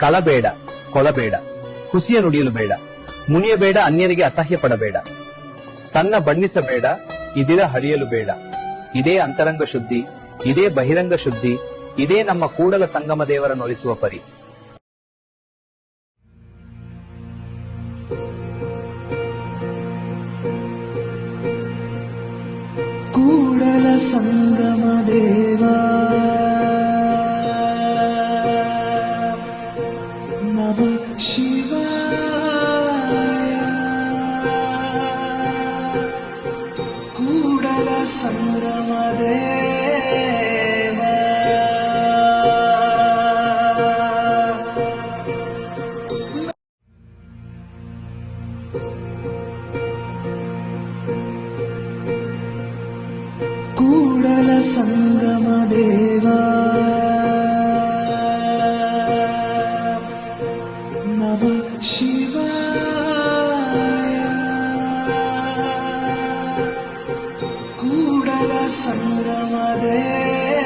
ಕಳಬೇಡ, ಕೊಳಬೇಡ, ಹುಸಿಯ ನುಡಿಯಲು ಬೇಡ, ಮುನಿಯಬೇಡ, ಅನ್ಯರಿಗೆ ಅಸಹ್ಯ ಪಡಬೇಡ, ತನ್ನ ಬಣ್ಣಿಸಬೇಡ, ಇದಿರ ಹರಿಯಲು ಬೇಡ. ಇದೇ ಅಂತರಂಗ ಶುದ್ಧಿ, ಇದೇ ಬಹಿರಂಗ ಶುದ್ಧಿ, ಇದೇ ನಮ್ಮ ಕೂಡಲ ಸಂಗಮ ದೇವರ ನೊಲಿಸುವ ಪರಿ. ಕೂಡಲ ಸಂಗಮ ದೇವ ನಮಃ ಶಿವಾಯ. ಕೂಡಲ ಸಂಗಮ ದೇವ ಕೂಡಲ ಸಂಗಮ ದೇವ ನಮಃ ಶಿವಾಯ. ಕೂಡಲ ಸಂಗಮ ದೇವ